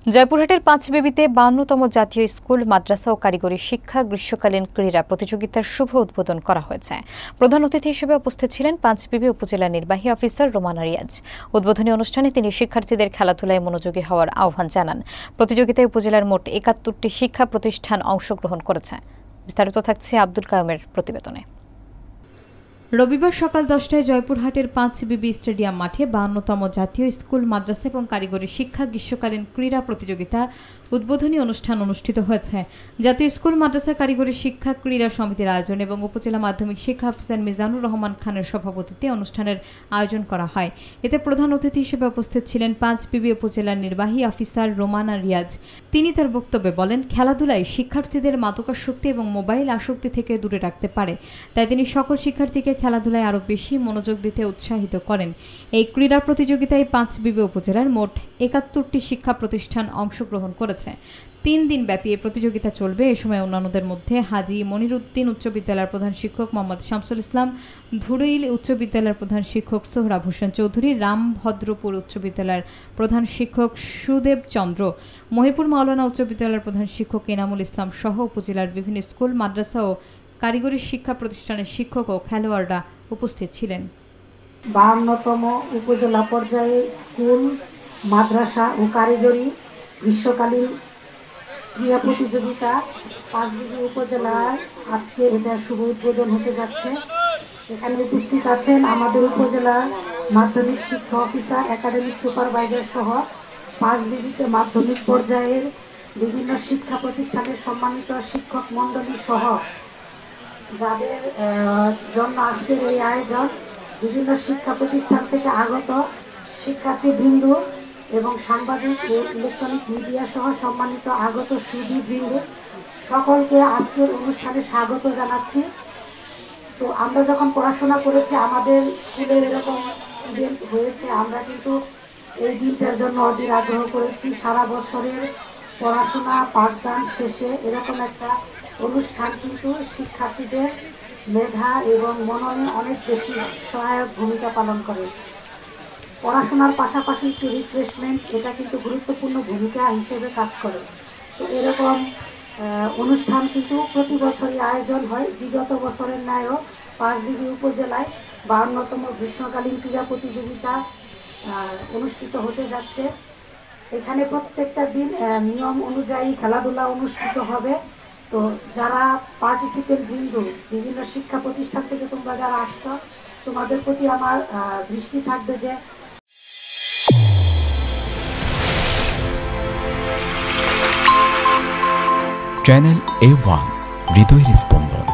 জয়পুরহাটের পাঁচবিবিতে 52তম জাতীয় স্কুল, মাদ্রাসা ও কারিগরি শিক্ষা গ্রীষ্মকালীন ক্রীড়া প্রতিযোগিতার শুভ উদ্বোধন করা হয়েছে। প্রধান অতিথি হিসেবে উপস্থিত ছিলেন পাঁচবিবি উপজেলা নির্বাহী অফিসার রোমানা রিয়াজ। উদ্বোধনী অনুষ্ঠানে তিনি শিক্ষার্থীদের খেলাধুলায় মনোযোগী হওয়ার আহ্বান জানান। প্রতিযোগিতায় উপজেলার মোট ৭১টি শিক্ষা প্রতিষ্ঠান অংশগ্রহণ করেছে। বিস্তারিত থাকছে আব্দুল কায়ুমের প্রতিবেদনে। রবিবার সকাল 10টায় জয়পুরহাটের পাঁচবিবি স্টেডিয়াম মাঠে 52তম জাতীয় স্কুল, মাদ্রাসা এবং কারিগরি শিক্ষা গ্রীষ্মকালীন ক্রীড়া প্রতিযোগিতা উদ্বোধনী অনুষ্ঠান অনুষ্ঠিত হয়েছে। জাতীয় স্কুল, মাদ্রাসা, কারিগরি শিক্ষা ক্রীড়া সমিতির আয়োজন এবং উপজেলা মাধ্যমিক শিক্ষা অফিসার মিজানুর রহমান খানের সভাপতিত্বে অনুষ্ঠানের আয়োজন করা হয়। এতে প্রধান অতিথি হিসেবে উপস্থিত ছিলেন পাঁচবিবি উপজেলার নির্বাহী অফিসার রোমানা রিয়াজ। তিনি তার বক্তব্যে বলেন, খেলাধুলায় শিক্ষার্থীদের মাদকাসক্তি এবং মোবাইল আসক্তি থেকে দূরে রাখতে পারে। তাই তিনি সকল শিক্ষার্থীকে খেলাধুলায় আরও বেশি মনোযোগ দিতে উৎসাহিত করেন। এই ক্রীড়া প্রতিযোগিতায় পাঁচবিবি উপজেলার মোট ৭১টি শিক্ষা প্রতিষ্ঠান অংশগ্রহণ করেছে। ৩ দিন ব্যাপী এই প্রতিযোগিতা চলবে। এ সময় অন্যান্যদের মধ্যে হাজী মনিরুদ্দিন উচ্চ বিদ্যালয়ের প্রধান শিক্ষক মোহাম্মদ শামসুল ইসলাম, ধুরইল উচ্চ বিদ্যালয়ের প্রধান শিক্ষক সোহরাব হোসেন চৌধুরী, রামভদ্রপুর উচ্চ বিদ্যালয়ের প্রধান শিক্ষক সুদেব চন্দ্র, মহিপুর মাওলানা উচ্চ বিদ্যালয়ের প্রধান শিক্ষক এনামুল ইসলাম সহ উপজেলার বিভিন্ন স্কুল, মাদ্রাসা ও কারিগরি শিক্ষা প্রতিষ্ঠানের শিক্ষক ও খেলোয়াড়রা উপস্থিত ছিলেন। 52তম উপজেলা পর্যায়ে স্কুল, মাদ্রাসা ও কারিগরি গ্রীষ্মকালীন ক্রীড়া প্রতিযোগিতা পাঁচবিবি উপজেলায় আজকে এটা শুভ উদ্বোধন হতে যাচ্ছে। এখানে উপস্থিত আছেন আমাদের উপজেলার মাধ্যমিক শিক্ষা অফিসার, একাডেমিক সুপারভাইজার সহ পাঁচবিবিতে মাধ্যমিক পর্যায়ের বিভিন্ন শিক্ষা প্রতিষ্ঠানের সম্মানিত শিক্ষক মণ্ডলী সহ যাদের জন্য আজকের এই আয়োজন। বিভিন্ন শিক্ষা প্রতিষ্ঠান থেকে আগত শিক্ষার্থীবৃন্দ এবং সাংবাদিক ও ইলেকট্রনিক মিডিয়া সহ সম্মানিত আগত সুধীবৃন্দ সকলকে আজকের অনুষ্ঠানে স্বাগত জানাচ্ছি। তো আমরা যখন পড়াশোনা করেছি, আমাদের স্কুলের এরকম ইভেন্ট হয়েছে, আমরা কিন্তু এই দিনটার জন্য অধীর আগ্রহ করেছি। সারা বছরের পড়াশোনা পাঠদান শেষে এরকম একটা অনুষ্ঠান কিন্তু শিক্ষার্থীদের মেধা এবং মননে অনেক বেশি সহায়ক ভূমিকা পালন করে। পড়াশোনার পাশাপাশি একটু রিফ্রেশমেন্ট, এটা কিন্তু গুরুত্বপূর্ণ ভূমিকা হিসেবে কাজ করে। তো এরকম অনুষ্ঠান কিন্তু প্রতি বছরই আয়োজন হয়। বিগত বছরের ন্যায়ও পাঁচবিবি উপজেলায় 52তম গ্রীষ্মকালীন ক্রীড়া প্রতিযোগিতা অনুষ্ঠিত হতে যাচ্ছে। এখানে প্রত্যেকটা দিন নিয়ম অনুযায়ী খেলাধুলা অনুষ্ঠিত হবে। তো যারা পার্টিসিপেন্ট বিন্দু বিভিন্ন শিক্ষা প্রতিষ্ঠান থেকে তোমরা যারা আসছো, তোমাদের প্রতি আমার দৃষ্টি থাকবে যে চ্যানেল A1 হৃদয়ের স্পন্দন।